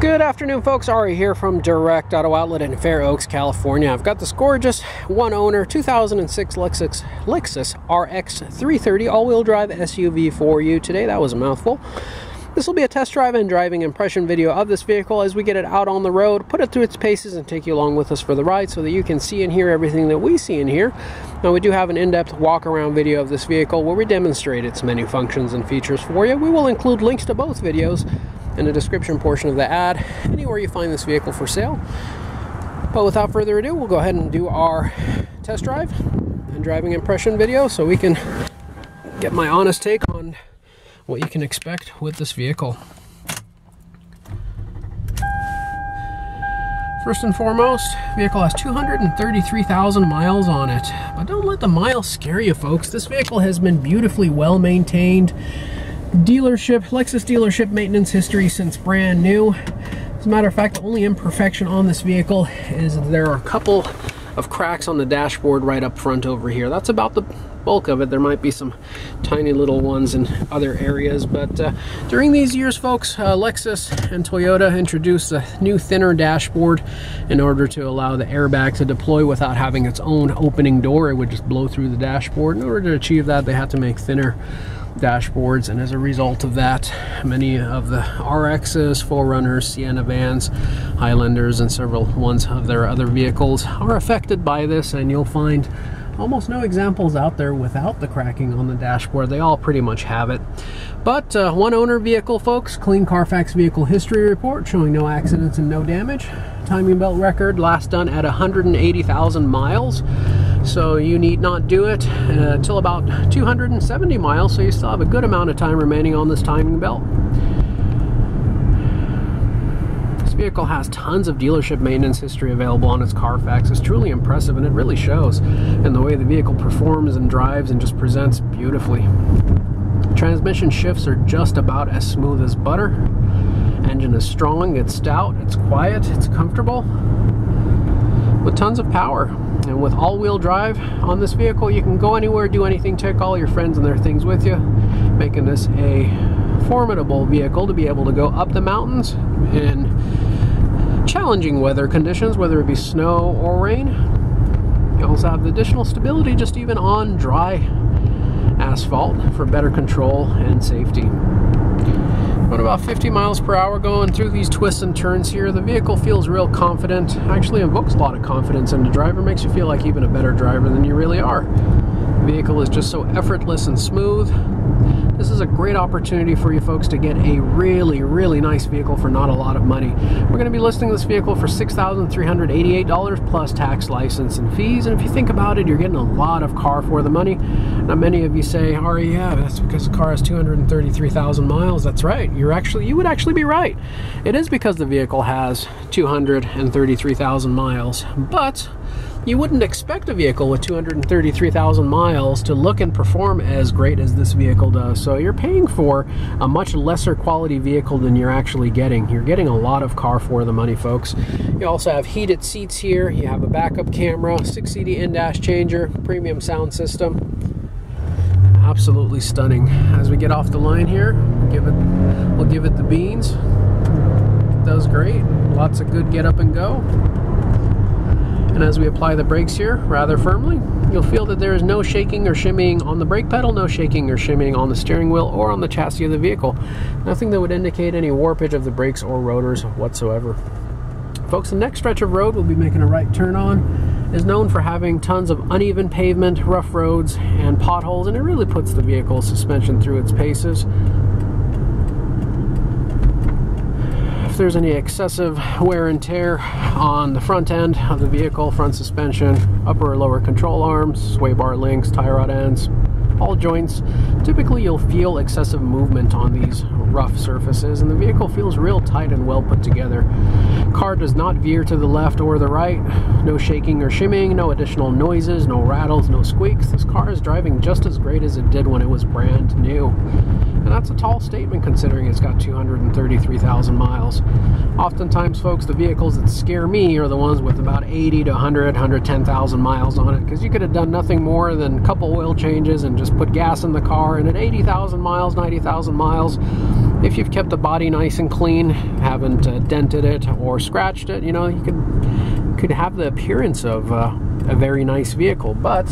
Good afternoon, folks. Ari here from Direct Auto Outlet in Fair Oaks, California. I've got this gorgeous one-owner 2006 Lexus RX330 all-wheel drive SUV for you today. That was a mouthful. This will be a test drive and driving impression video of this vehicle as we get it out on the road, put it through its paces, and take you along with us for the ride so that you can see and hear everything that we see and hear. Now, we do have an in-depth walk-around video of this vehicle where we demonstrate its many functions and features for you. We will include links to both videos in the description portion of the ad, anywhere you find this vehicle for sale. But without further ado, we'll go ahead and do our test drive and driving impression video so we can get my honest take on what you can expect with this vehicle. First and foremost, the vehicle has 233,000 miles on it. But don't let the miles scare you, folks. This vehicle has been beautifully well maintained. Lexus dealership maintenance history since brand new. As a matter of fact, the only imperfection on this vehicle is there are a couple of cracks on the dashboard right up front over here. That's about the bulk of it. There might be some tiny little ones in other areas, but during these years, folks, Lexus and Toyota introduced a new thinner dashboard in order to allow the airbag to deploy without having its own opening door. It would just blow through the dashboard. In order to achieve that, they had to make thinner dashboards, and as a result of that, many of the RXs, 4Runners, Sienna vans, Highlanders, and several ones of their other vehicles are affected by this, and you'll find almost no examples out there without the cracking on the dashboard. They all pretty much have it. But one owner vehicle, folks. Clean Carfax vehicle history report showing no accidents and no damage. Timing belt record last done at 180,000 miles. So you need not do it until about 270 miles, so you still have a good amount of time remaining on this timing belt. This vehicle has tons of dealership maintenance history available on its Carfax. It's truly impressive, and it really shows in the way the vehicle performs and drives and just presents beautifully. Transmission shifts are just about as smooth as butter. Engine is strong, it's stout, it's quiet, it's comfortable, with tons of power. And with all-wheel drive on this vehicle, you can go anywhere, do anything, take all your friends and their things with you, making this a formidable vehicle to be able to go up the mountains in challenging weather conditions, whether it be snow or rain. You also have the additional stability just even on dry asphalt for better control and safety. At about 50 miles per hour going through these twists and turns here, the vehicle feels real confident. Actually invokes a lot of confidence in the driver, makes you feel like even a better driver than you really are. The vehicle is just so effortless and smooth. This is a great opportunity for you folks to get a really nice vehicle for not a lot of money. We're going to be listing this vehicle for $6,388 plus tax, license, and fees. And if you think about it, you're getting a lot of car for the money. Now, many of you say, Ari, yeah, that's because the car has 233,000 miles. That's right. You would actually be right. It is because the vehicle has 233,000 miles, but you wouldn't expect a vehicle with 233,000 miles to look and perform as great as this vehicle does. So you're paying for a much lesser quality vehicle than you're actually getting. You're getting a lot of car for the money, folks. You also have heated seats here. You have a backup camera, 6 CD in-dash changer, premium sound system. Absolutely stunning. As we get off the line here, we'll give it the beans. It does great. Lots of good get up and go. And as we apply the brakes here rather firmly, you'll feel that there is no shaking or shimmying on the brake pedal, no shaking or shimmying on the steering wheel or on the chassis of the vehicle. Nothing that would indicate any warpage of the brakes or rotors whatsoever. Folks, the next stretch of road we'll be making a right turn on is known for having tons of uneven pavement, rough roads, and potholes, and it really puts the vehicle's suspension through its paces. If there's any excessive wear and tear on the front end of the vehicle, front suspension, upper or lower control arms, sway bar links, tie rod ends, all joints, typically you'll feel excessive movement on these rough surfaces, and the vehicle feels real tight and well put together. Car does not veer to the left or the right. No shaking or shimmying, no additional noises, no rattles, no squeaks. This car is driving just as great as it did when it was brand new. And that's a tall statement considering it's got 233,000 miles. Oftentimes, folks, the vehicles that scare me are the ones with about 80 to 100, 110,000 miles on it, because you could have done nothing more than a couple oil changes and just put gas in the car, and at 80,000 miles, 90,000 miles, if you've kept the body nice and clean, haven't dented it or scratched it, you know, you could have the appearance of a very nice vehicle. But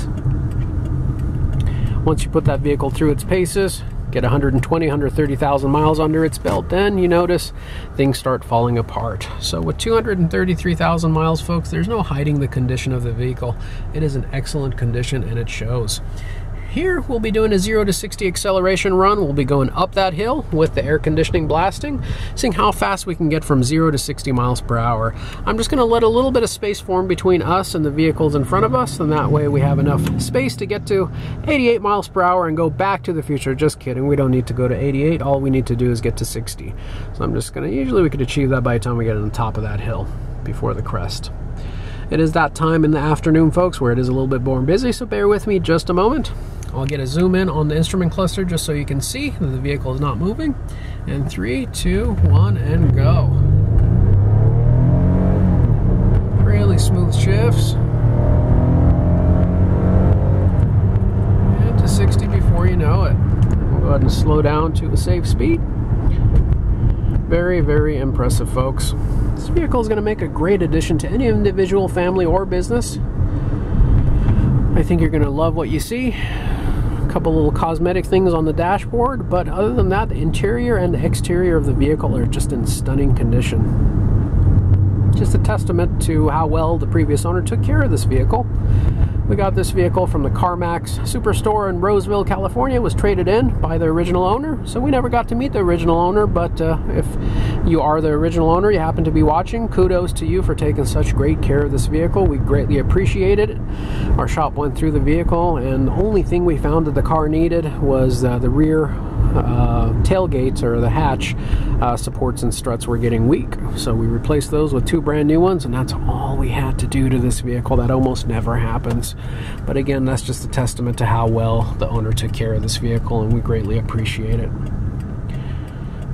once you put that vehicle through its paces, get 120, 130,000 miles under its belt, then you notice things start falling apart. So with 233,000 miles, folks, there's no hiding the condition of the vehicle. It is in excellent condition, and it shows. Here we'll be doing a 0 to 60 acceleration run. We'll be going up that hill with the air conditioning blasting, seeing how fast we can get from 0 to 60 miles per hour. I'm just going to let a little bit of space form between us and the vehicles in front of us, and that way we have enough space to get to 88 miles per hour and go back to the future. Just kidding, we don't need to go to 88. All we need to do is get to 60. So I'm just going to, usually we could achieve that by the time we get on the top of that hill before the crest. It is that time in the afternoon, folks, where it is a little bit more busy, so bear with me just a moment. I'll get a zoom in on the instrument cluster just so you can see that the vehicle is not moving. And 3, 2, 1, and go. Really smooth shifts. And to 60 before you know it. We'll go ahead and slow down to a safe speed. Very, very impressive, folks. This vehicle is going to make a great addition to any individual, family, or business. I think you're going to love what you see. A couple little cosmetic things on the dashboard, but other than that, the interior and the exterior of the vehicle are just in stunning condition. Just a testament to how well the previous owner took care of this vehicle. We got this vehicle from the CarMax Superstore in Roseville, California. It was traded in by the original owner, so we never got to meet the original owner, but if you are the original owner, you happen to be watching, kudos to you for taking such great care of this vehicle. We greatly appreciate it. Our shop went through the vehicle, and the only thing we found that the car needed was the rear tailgates, or the hatch supports and struts were getting weak. So we replaced those with 2 brand new ones, and that's all we had to do to this vehicle. That almost never happens. But again, that's just a testament to how well the owner took care of this vehicle, and we greatly appreciate it.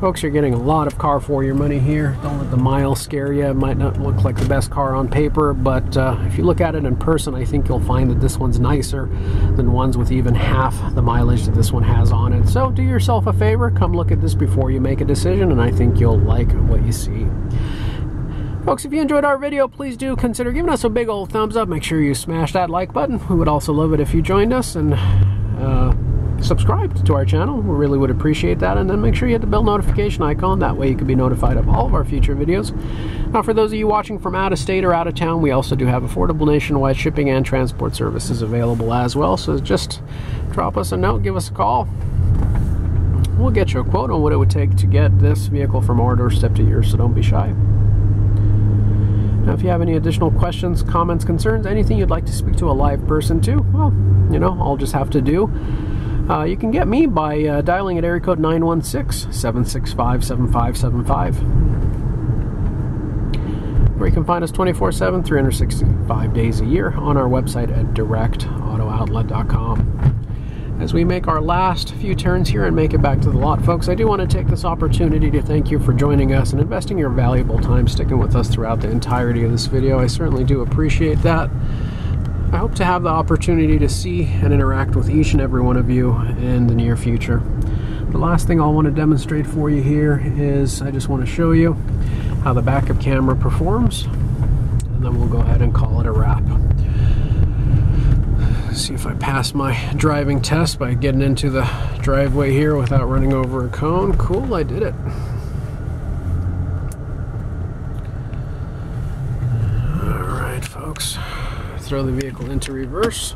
Folks, you're getting a lot of car for your money here. Don't let the miles scare you. It might not look like the best car on paper, but if you look at it in person, I think you'll find that this one's nicer than ones with even half the mileage that this one has on it. So do yourself a favor, come look at this before you make a decision, and I think you'll like what you see. Folks, if you enjoyed our video, please do consider giving us a big old thumbs up. Make sure you smash that like button. We would also love it if you joined us and subscribed to our channel. We really would appreciate that. And then make sure you hit the bell notification icon. That way you can be notified of all of our future videos. Now, for those of you watching from out of state or out of town, we also do have affordable nationwide shipping and transport services available as well. So just drop us a note, give us a call. We'll get you a quote on what it would take to get this vehicle from our doorstep to yours, so don't be shy. Now, if you have any additional questions, comments, concerns, anything you'd like to speak to a live person to, well, you know, I'll just have to do. You can get me by dialing at area code 916-765-7575. Or you can find us 24/7, 365 days a year on our website at directautooutlet.com. As we make our last few turns here and make it back to the lot, folks, I do want to take this opportunity to thank you for joining us and investing your valuable time sticking with us throughout the entirety of this video. I certainly do appreciate that. I hope to have the opportunity to see and interact with each and every one of you in the near future. The last thing I'll want to demonstrate for you here is I just want to show you how the backup camera performs, and then we'll go ahead and call it a wrap. See if I pass my driving test by getting into the driveway here without running over a cone. Cool, I did it. Alright, folks. Throw the vehicle into reverse,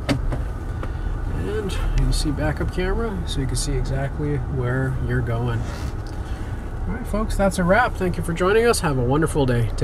and you'll see backup camera, so you can see exactly where you're going. Alright, folks, that's a wrap. Thank you for joining us. Have a wonderful day. Take